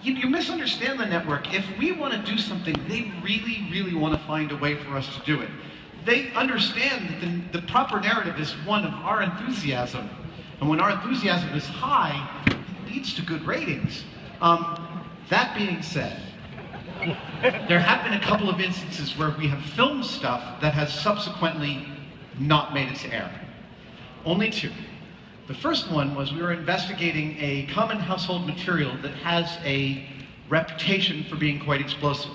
you misunderstand the network. If we want to do something, they really, really want to find a way for us to do it. They understand that the proper narrative is one of our enthusiasm. And when our enthusiasm is high, it leads to good ratings. That being said, there have been a couple of instances where we have filmed stuff that has subsequently not made it to air. Only two. The first one was we were investigating a common household material that has a reputation for being quite explosive.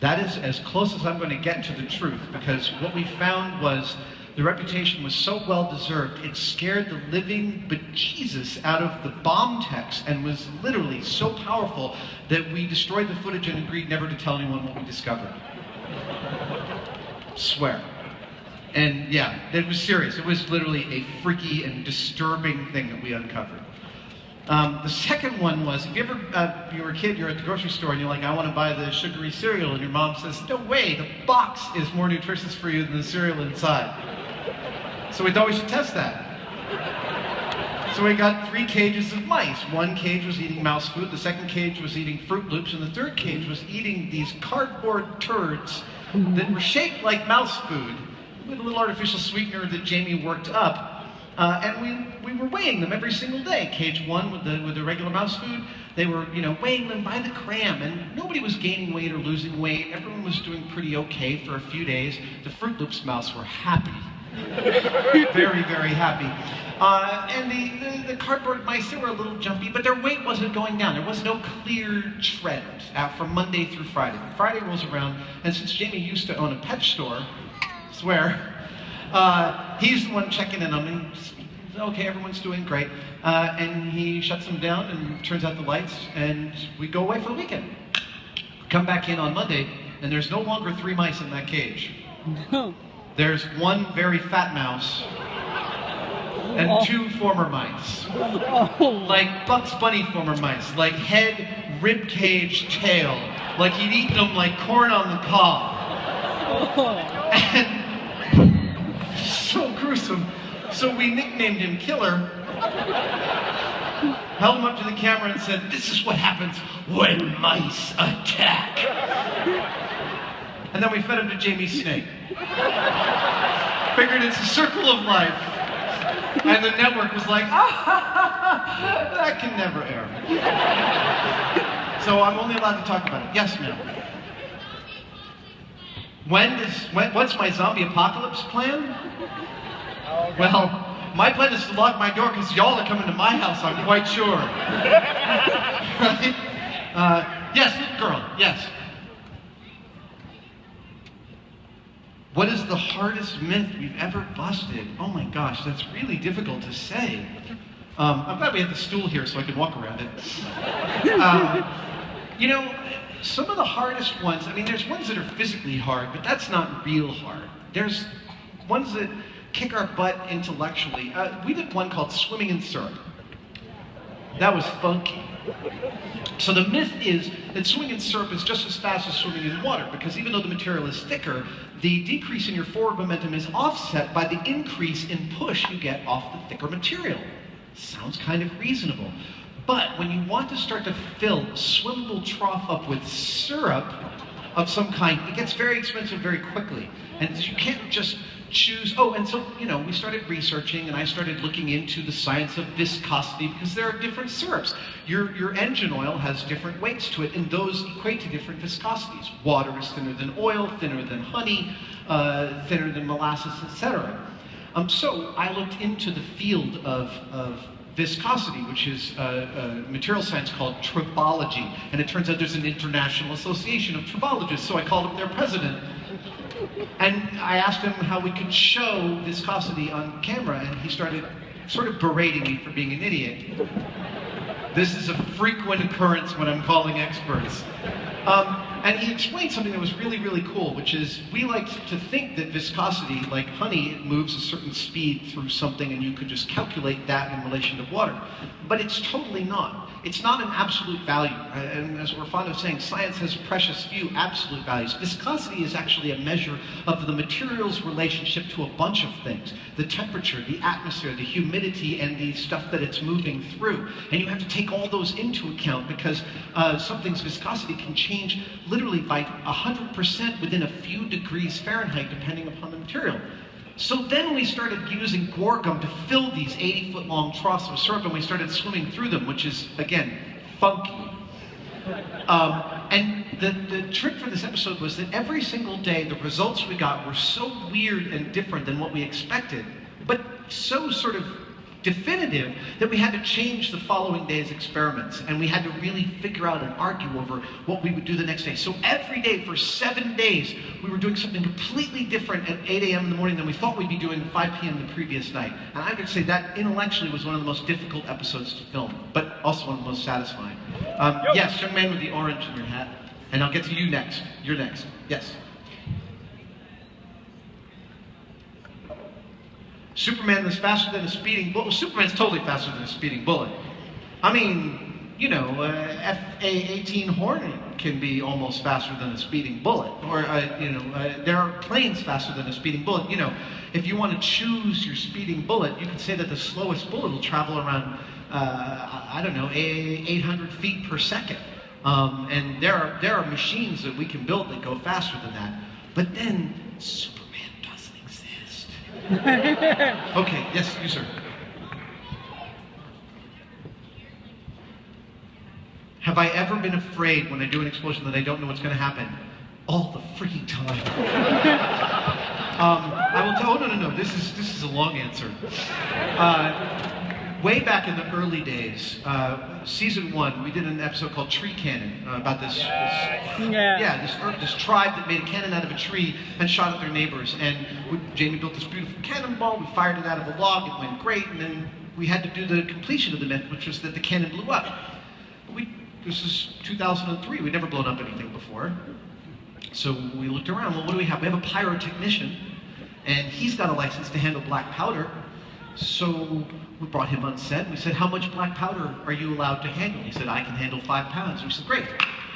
That is as close as I'm going to get to the truth, because what we found was the reputation was so well-deserved, it scared the living bejesus out of the bomb techs and was literally so powerful that we destroyed the footage and agreed never to tell anyone what we discovered. Swear. And yeah, it was serious. It was literally a freaky and disturbing thing that we uncovered. The second one was, if you ever, you were a kid, you're at the grocery store and you're like, I want to buy the sugary cereal, and your mom says, no way, the box is more nutritious for you than the cereal inside. So we thought we should test that. So we got 3 cages of mice. One cage was eating mouse food, the second cage was eating Fruit Loops, and the third cage was eating these cardboard turds that were shaped like mouse food, with a little artificial sweetener that Jamie worked up, and we were weighing them every single day. Cage 1 with the regular mouse food, they were, weighing them by the gram, and nobody was gaining weight or losing weight. Everyone was doing pretty okay for a few days. The Fruit Loops mouse were happy, very, very happy. And the cardboard mice, they were a little jumpy, but their weight wasn't going down. There was no clear trend from Monday through Friday. Friday rolls around, and since Jamie used to own a pet store, swear, he's the one checking in on me. Okay, everyone's doing great. And he shuts them down and turns out the lights, and we go away for the weekend. Come back in on Monday, and there's no longer 3 mice in that cage. There's 1 very fat mouse and 2 former mice. Like Bugs Bunny former mice, like head, rib cage, tail. Like he'd eaten them like corn on the cob. And so gruesome. So we nicknamed him Killer, held him up to the camera and said, this is what happens when mice attack. And then we fed him to Jamie's snake. Figured it's a circle of life. And the network was like, that can never air. So I'm only allowed to talk about it. Yes, ma'am. What's my zombie apocalypse plan? Well, my plan is to lock my door because y'all are coming to my house, I'm quite sure. Right? Yes, girl, yes. What is the hardest myth we've ever busted? Oh my gosh, that's really difficult to say. I'm glad we have the stool here so I can walk around it. Some of the hardest ones, there's ones that are physically hard, but that's not real hard. There's ones that kick our butt intellectually. We did one called swimming in syrup. That was funky. So the myth is that swimming in syrup is just as fast as swimming in water, because even though the material is thicker, the decrease in your forward momentum is offset by the increase in push you get off the thicker material. Sounds kind of reasonable. But when you want to start to fill a swimmable trough up with syrup of some kind, it gets very expensive very quickly. And you can't just choose, and so, we started researching, and I started looking into the science of viscosity, because there are different syrups. Your engine oil has different weights to it, and those equate to different viscosities. Water is thinner than oil, thinner than honey, thinner than molasses, etc. So I looked into the field of viscosity, which is a material science called tribology, and it turns out there's an international association of tribologists, so I called up their president. And I asked him how we could show viscosity on camera, and he started sort of berating me for being an idiot. This is a frequent occurrence when I'm calling experts. And he explained something that was really, really cool, which is we like to think that viscosity, like honey, it moves a certain speed through something and you could just calculate that in relation to water. But it's totally not. It's not an absolute value, and as we're fond of saying, science has precious few absolute values. Viscosity is actually a measure of the material's relationship to a bunch of things. The temperature, the atmosphere, the humidity, and the stuff that it's moving through. And you have to take all those into account because something's viscosity can change literally by 100% within a few degrees Fahrenheit, depending upon the material. So then we started using guar gum to fill these 80-foot long troughs of syrup, and we started swimming through them, which is, again, funky. And the trick for this episode was that every single day, the results we got were so weird and different than what we expected, but so sort of definitive that we had to change the following day's experiments, and we had to really figure out and argue over what we would do the next day. So every day for 7 days, we were doing something completely different at 8 a.m. in the morning than we thought we'd be doing at 5 p.m. the previous night. And I would say that intellectually was one of the most difficult episodes to film, but also one of the most satisfying. Yes, young man with the orange in your hat. And I'll get to you next. You're next. Yes. Superman is faster than a speeding bullet. Well, Superman's totally faster than a speeding bullet. I mean, you know, F-A-18 Hornet can be almost faster than a speeding bullet. Or, there are planes faster than a speeding bullet. You know, if you want to choose your speeding bullet, you can say that the slowest bullet will travel around, 800 feet per second. And there are machines that we can build that go faster than that. But then, Superman doesn't exist. Okay, yes, you sir. Have I ever been afraid when I do an explosion that I don't know what's going to happen? All the freaking time. I will tell. Oh no. This is a long answer. Way back in the early days, season 1, we did an episode called Tree Cannon about this tribe that made a cannon out of a tree and shot at their neighbors. And Jamie built this beautiful cannonball. We fired it out of a log. It went great. And then we had to do the completion of the myth, which was that the cannon blew up. This is 2003. We'd never blown up anything before. So we looked around. Well, what do we have? We have a pyrotechnician, and he's got a license to handle black powder. So we brought him on set. We said, how much black powder are you allowed to handle? He said, I can handle 5 pounds. We said, great.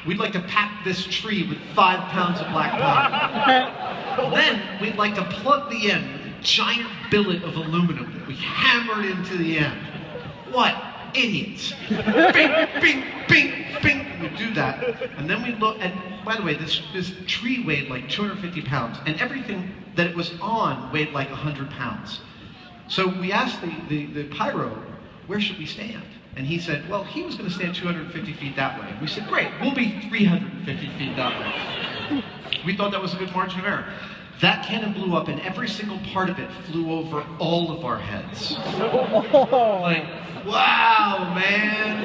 We'd like to pack this tree with 5 pounds of black powder. Then we'd like to plug the end with a giant billet of aluminum that we hammered into the end. What idiots. Bing, bing, bing, bing. We'd do that. And then we'd look, and by the way, this tree weighed like 250 pounds, and everything that it was on weighed like 100 pounds. So we asked the pyro, where should we stand? And he said, well, he was going to stand 250 feet that way. And we said, great, we'll be 350 feet that way. We thought that was a good margin of error. That cannon blew up, and every single part of it flew over all of our heads. Like, wow, man.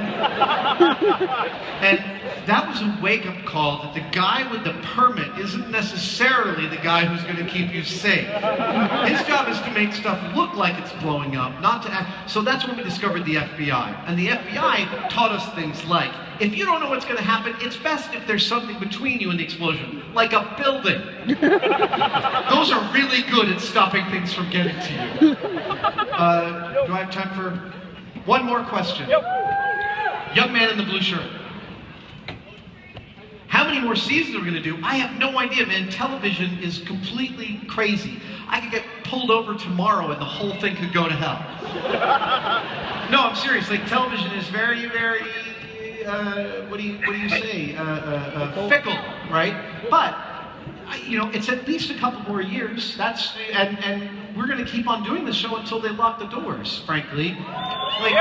And that was a wake-up call that the guy with the permit isn't necessarily the guy who's going to keep you safe. His job is to make stuff look like it's blowing up, not to act. So that's when we discovered the FBI. And the FBI taught us things like, if you don't know what's going to happen, it's best if there's something between you and the explosion, like a building. Those are really good at stopping things from getting to you. Do I have time for one more question? Yep. Young man in the blue shirt. How many more seasons are we going to do? I have no idea, man. Television is completely crazy. I could get pulled over tomorrow and the whole thing could go to hell. No, I'm serious. Like, television is very, very, what do you say? Fickle, right? But, it's at least a couple more years. And we're going to keep on doing the show until they lock the doors, frankly. Like,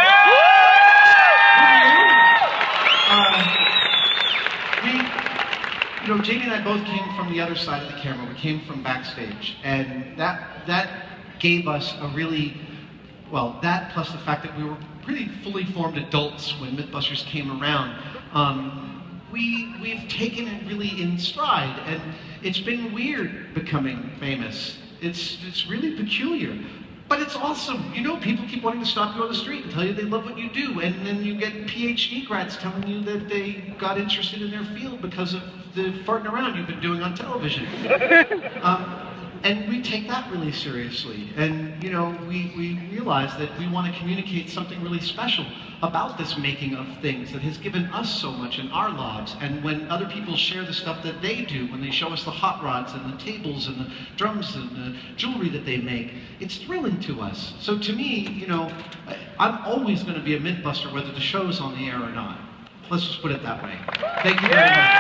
Jamie and I both came from the other side of the camera. We came from backstage, and that gave us a really, that plus the fact that we were pretty fully formed adults when Mythbusters came around. We've taken it really in stride, and it's been weird becoming famous. It's really peculiar, but it's awesome. People keep wanting to stop you on the street and tell you they love what you do, and then you get PhD grads telling you that they got interested in their field because of the farting around you've been doing on television. And we take that really seriously. And, you know, we realize that we want to communicate something really special about this making of things that has given us so much in our lives. And when other people share the stuff that they do, when they show us the hot rods and the tables and the drums and the jewelry that they make, it's thrilling to us. So to me, you know, I'm always going to be a Mythbuster whether the show's on the air or not. Let's just put it that way. Thank you very much.